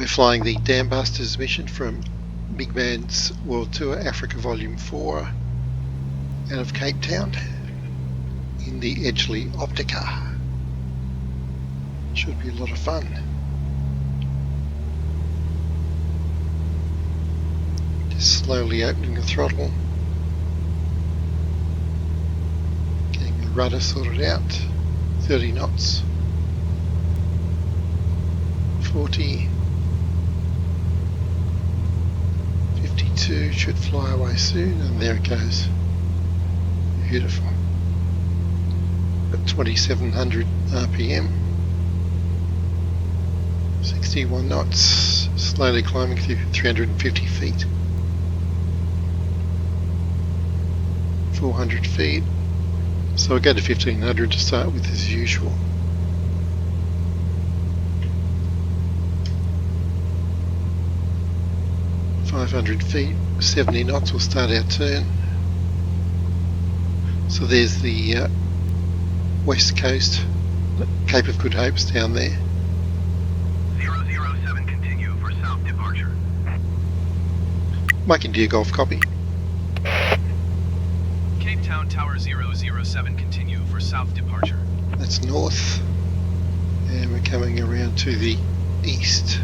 We're flying the Dam Busters mission from MiGMan's World Tour Africa Volume 4 out of Capetown in the Edgeley Optica. Should be a lot of fun. Just slowly opening the throttle, getting the rudder sorted out. 30 knots, 40, 52, should fly away soon, and there it goes. Beautiful. At 2700 RPM, 61 knots, slowly climbing through 350 feet, 400 feet. So we'll go to 1500 to start with as usual. .500 feet, 70 knots, we'll start our turn. So there's the west coast, Cape of Good Hope's down there. 007, continue for south departure. Mike India Golf, copy. Capetown Tower 007, continue for south departure. That's north, and we're coming around to the east.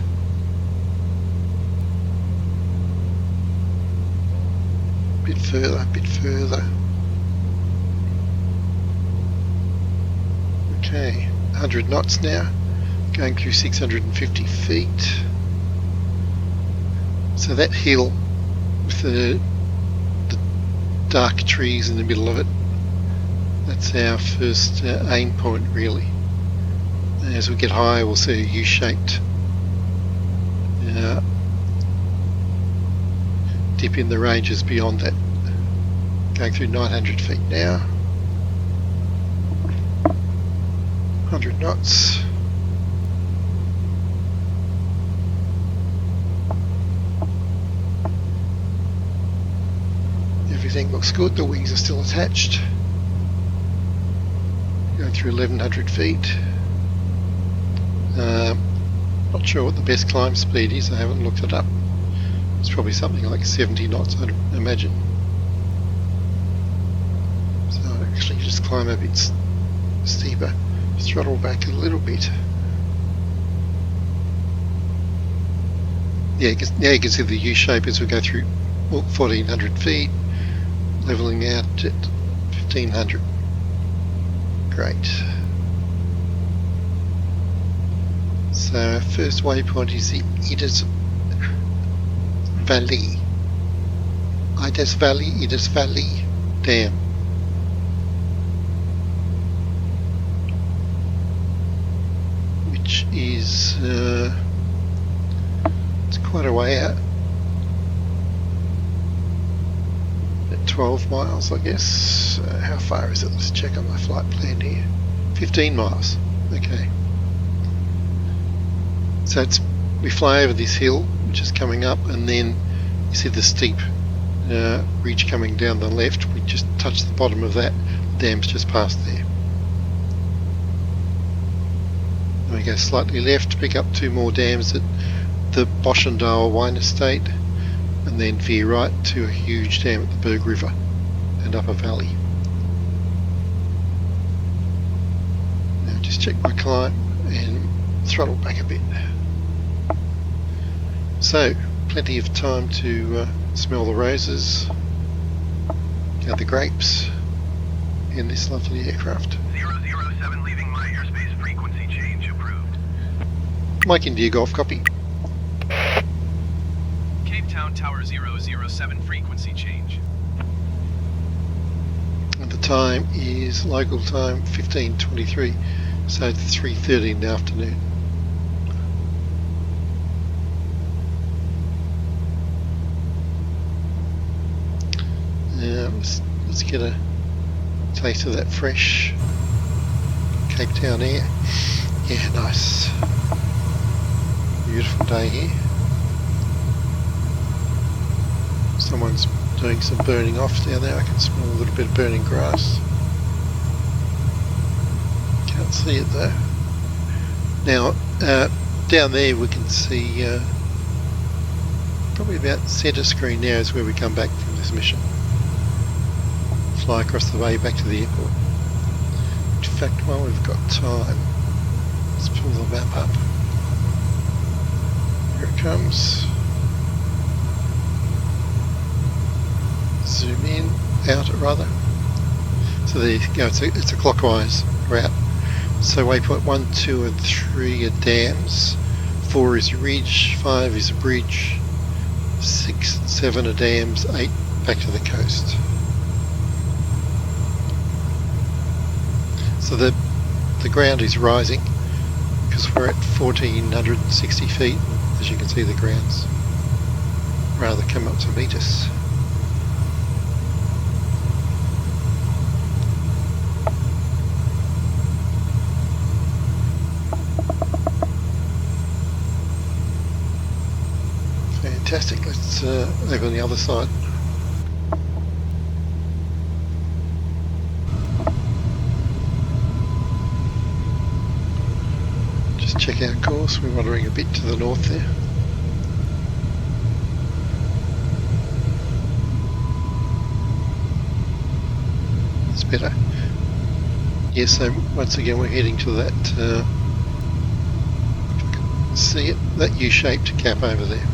Bit further, bit further. Okay, 100 knots now, going through 650 feet. So that hill with the dark trees in the middle of it, that's our first aim point really. And as we get higher we'll see a U-shaped dip in the ranges beyond that. Going through 900 feet now, 100 knots. Everything looks good, the wings are still attached. Going through 1100 feet. Not sure what the best climb speed is, I haven't looked it up. It's probably something like 70 knots, I'd imagine. So I'll actually just climb a bit steeper, throttle back a little bit. Yeah, now you can see the U-shape as we go through 1400 feet, levelling out at 1500. Great. So our first waypoint is the Idis Valley. Idis Valley Dam. Which is it's quite a way out. At 12 miles, I guess. How far is it? Let's check on my flight plan here. 15 miles. Okay. So we fly over this hill, which is coming up, and then you see the steep ridge coming down the left. We just touch the bottom of that. The dam's just past there. And we go slightly left, pick up two more dams at the Boschendale Wine Estate, and then veer right to a huge dam at the Berg River and up a valley. Now just check my climb and throttle back a bit. So, plenty of time to smell the roses, count the grapes in this lovely aircraft. 007, leaving my airspace, frequency change approved. Mike India Golf, copy. Capetown Tower 007, frequency change. And the time is local time 15:23, so it's 3:30 in the afternoon. Let's get a taste of that fresh Capetown air. Yeah, nice. Beautiful day here. Someone's doing some burning off down there. I can smell a little bit of burning grass. Can't see it though. Now, down there we can see probably about centre screen now is where we come back from this mission. Fly across the way back to the airport. In fact, while we've got time, let's pull the map up. Here it comes. Zoom in, out rather. So there you go, it's a clockwise route. So waypoint 1, 2 and 3 are dams, 4 is a ridge, 5 is a bridge, 6 and 7 are dams, 8 back to the coast. So the ground is rising because we're at 1460 feet. As you can see, the ground's rather come up to meet us. Fantastic. Let's over on the other side. Just check our course. We're wandering a bit to the north there. That's better. Yeah, so once again we're heading to that, see it, that U-shaped cap over there.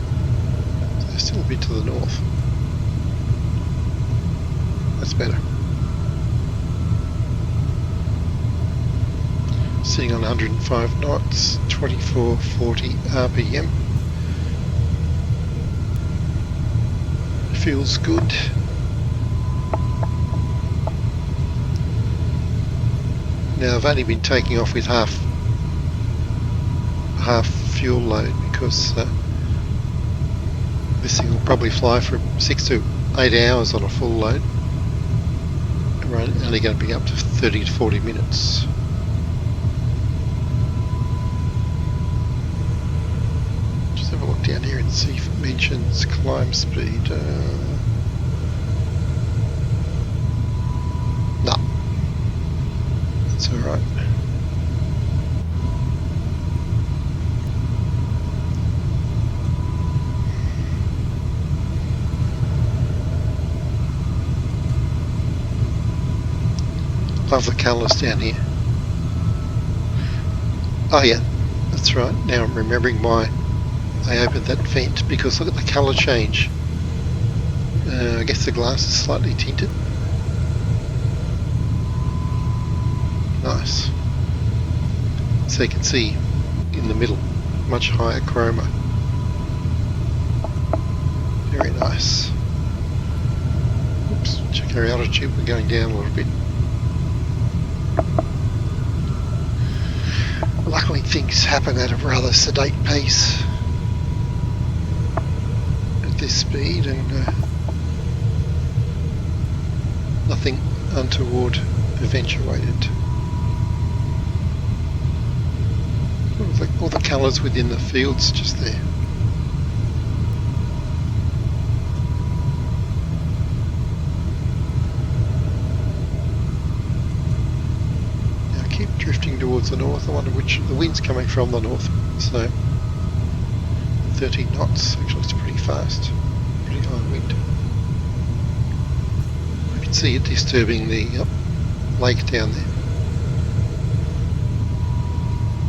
So still a bit to the north. That's better. Sitting on 105 knots, 2440 RPM. Feels good. Now I've only been taking off with half fuel load because this thing will probably fly for 6 to 8 hours on a full load. And we're only going to be up to 30 to 40 minutes. Just have a look down here and see if it mentions climb speed. No. That's alright. Love the colours down here. Oh yeah, that's right. Now I'm remembering why I opened that vent, because look at the colour change. I guess the glass is slightly tinted. Nice. So you can see in the middle, much higher chroma. Very nice. Oops, check our altitude, we're going down a little bit. Luckily things happen at a rather sedate pace at this speed, and nothing untoward eventuated. All the colours within the fields just there. Now I keep drifting towards the north. I wonder which the wind's coming from the north. So 30 knots, actually it's pretty fast, pretty high wind. I can see it disturbing the lake down there.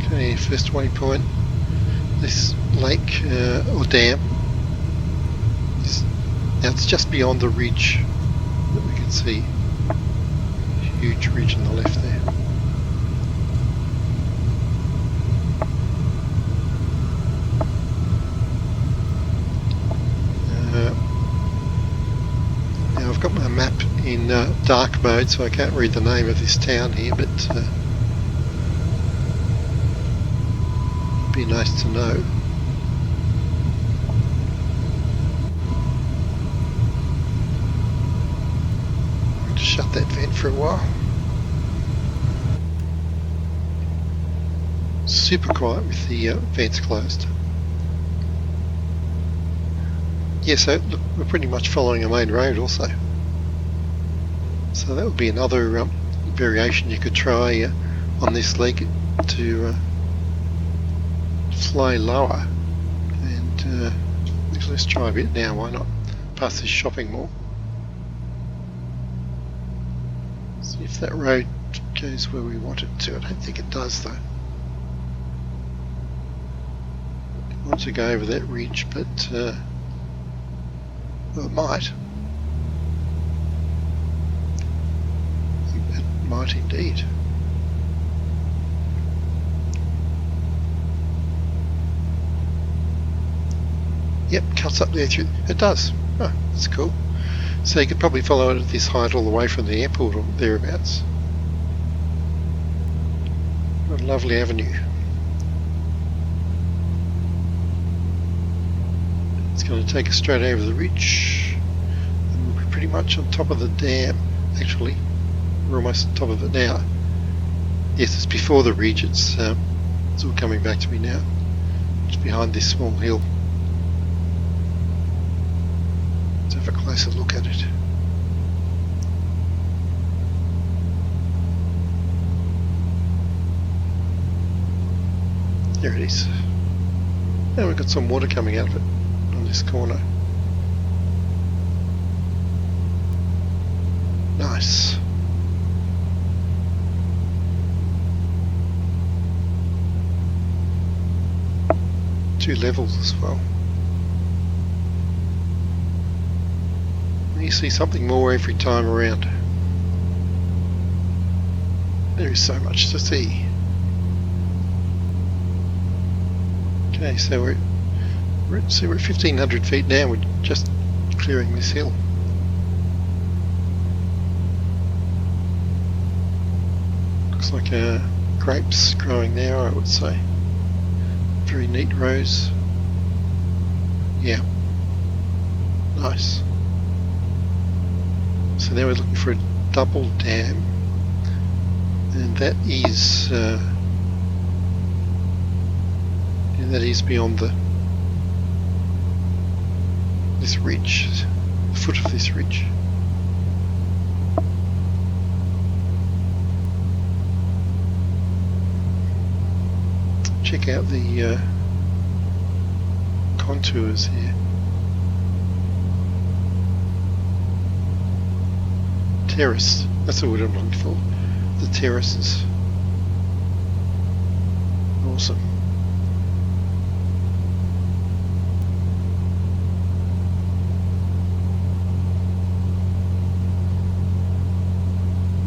Okay, first waypoint. This lake or dam now it's just beyond the ridge that we can see. Huge ridge on the left there. Now I've got my map in dark mode, so I can't read the name of this town here, but be nice to know. I'm going to shut that vent for a while. Super quiet with the vents closed. Yeah, so look, we're pretty much following a main road also. So that would be another variation you could try on this leg to fly lower, and actually let's try a bit now, why not? Past this shopping mall. See if that road goes where we want it to. I don't think it does though. I want to go over that ridge, but well, it might. I think it might indeed. Yep, cuts up there through. It does. Oh, that's cool. So you could probably follow it at this height all the way from the airport or thereabouts. What a lovely avenue. It's going to take us straight over the ridge, and we'll be pretty much on top of the dam. Actually, we're almost on top of it now. Yes, it's before the ridge. It's all coming back to me now. It's behind this small hill. Let's have a closer look at it. There it is. And we've got some water coming out of it on this corner. Nice. Two levels as well. You see something more every time around. There is so much to see. Okay, so we're at 1,500 feet now. We're just clearing this hill. Looks like grapes growing there, I would say. Very neat rows. Yeah. Nice. So now we're looking for a double dam, and that is beyond this ridge, the foot of this ridge. Check out the contours here. Terrace, that's the word I'm looking for. The terraces. Awesome.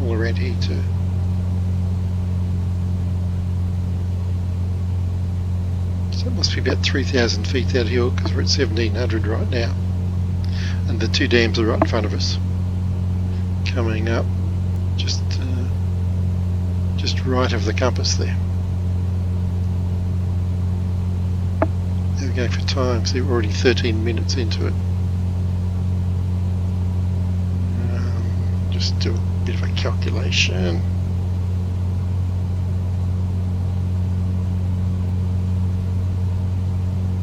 All around here too. So it must be about 3,000 feet that hill, because we're at 1,700 right now. And the two dams are right in front of us. Coming up just right of the compass there. There we go for time, so we're already 13 minutes into it. Just do a bit of a calculation.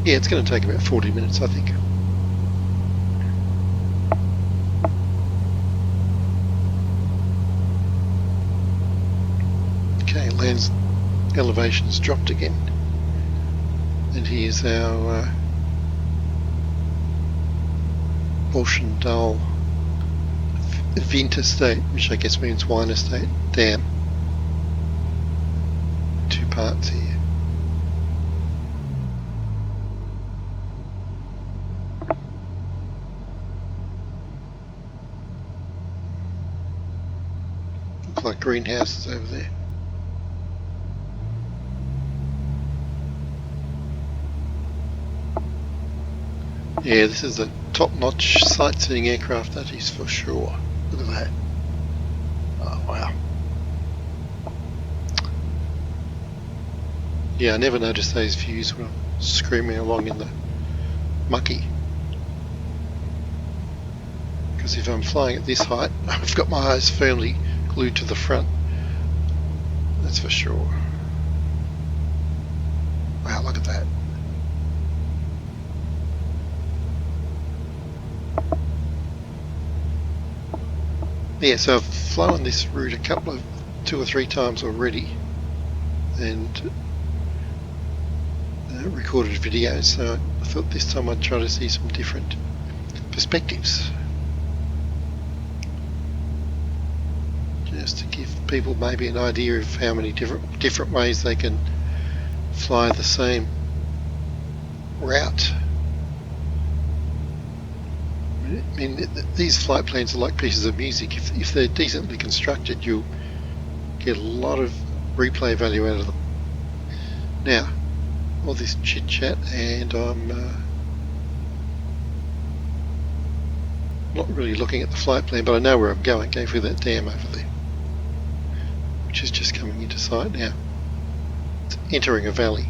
Yeah, it's going to take about 40 minutes, I think. Okay, land's elevation's dropped again. And here's our Bolshendal Vent Estate, which I guess means wine estate, dam. Two parts here. Look like greenhouses over there. Yeah, this is a top-notch sightseeing aircraft, that is for sure. Look at that. Oh, wow. Yeah, I never noticed those views when I'm screaming along in the mucky. Because if I'm flying at this height, I've got my eyes firmly glued to the front. That's for sure. Wow, look at that. Yeah, so I've flown this route two or three times already, and recorded video, so I thought this time I'd try to see some different perspectives, just to give people maybe an idea of how many different ways they can fly the same route. I mean, these flight plans are like pieces of music. If they're decently constructed, you'll get a lot of replay value out of them. Now, all this chit chat, and I'm not really looking at the flight plan, but I know where I'm going through that dam over there, which is just coming into sight now. It's entering a valley.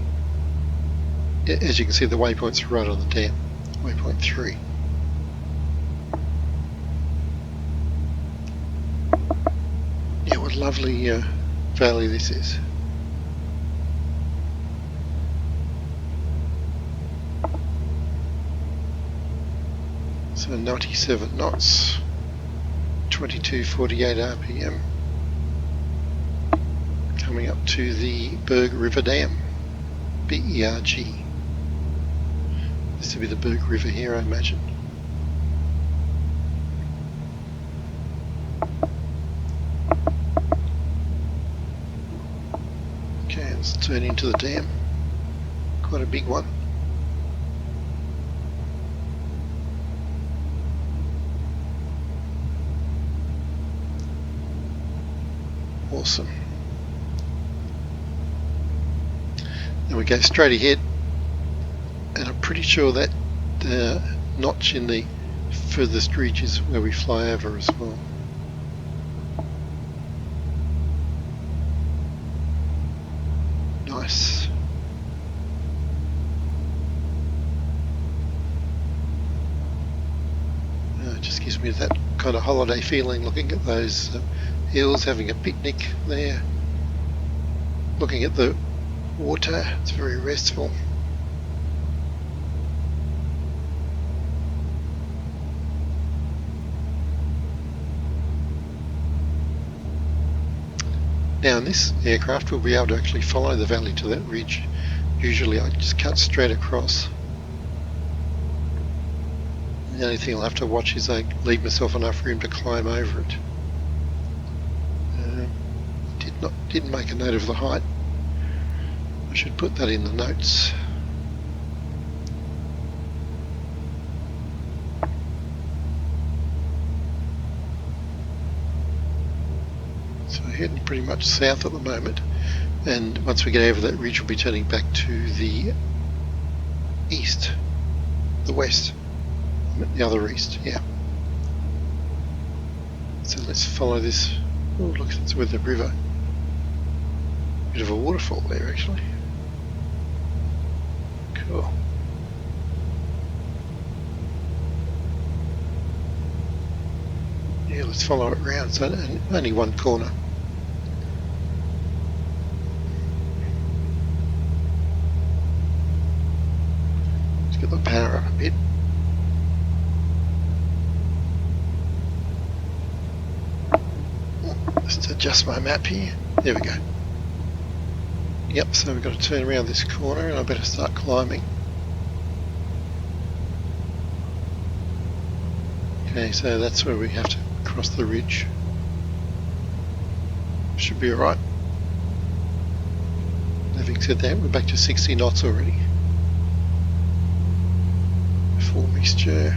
As you can see, the waypoint's right on the dam, waypoint 3. Yeah, what a lovely valley this is. So 97 knots, 2248 RPM, coming up to the Berg River Dam, B-E-R-G. This will be the Berg River here, I imagine. Okay, let's turn into the dam. Quite a big one. Awesome. Then we go straight ahead, and I'm pretty sure that notch in the furthest ridge is where we fly over as well. Nice. It just gives me that kind of holiday feeling looking at those hills, having a picnic there, looking at the water. It's very restful. Now in this aircraft we'll be able to actually follow the valley to that ridge. Usually I just cut straight across. The only thing I'll have to watch is I leave myself enough room to climb over it. Didn't make a note of the height. I should put that in the notes. So we're heading pretty much south at the moment, and once we get over that ridge we'll be turning back to the east, the west, the other east, yeah. So let's follow this. Oh look, that's where the river. Bit of a waterfall there actually. Cool. Yeah, let's follow it round. So only one corner. Let's get the power up a bit. Just adjust my map here. There we go. Yep, so we've got to turn around this corner and I better start climbing. Okay, so that's where we have to cross the ridge. Should be alright. Having said that, we're back to 60 knots already. Full mixture.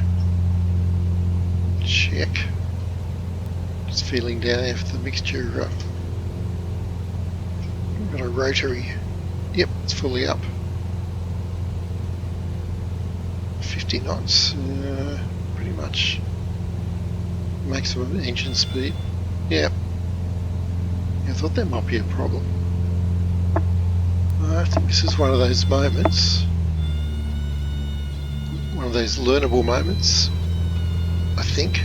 Check. Just feeling down there for the mixture. Got a rotary. Yep, it's fully up. 50 knots, pretty much maximum engine speed. Yep. I thought that might be a problem. I think this is one of those moments, one of those learnable moments, I think.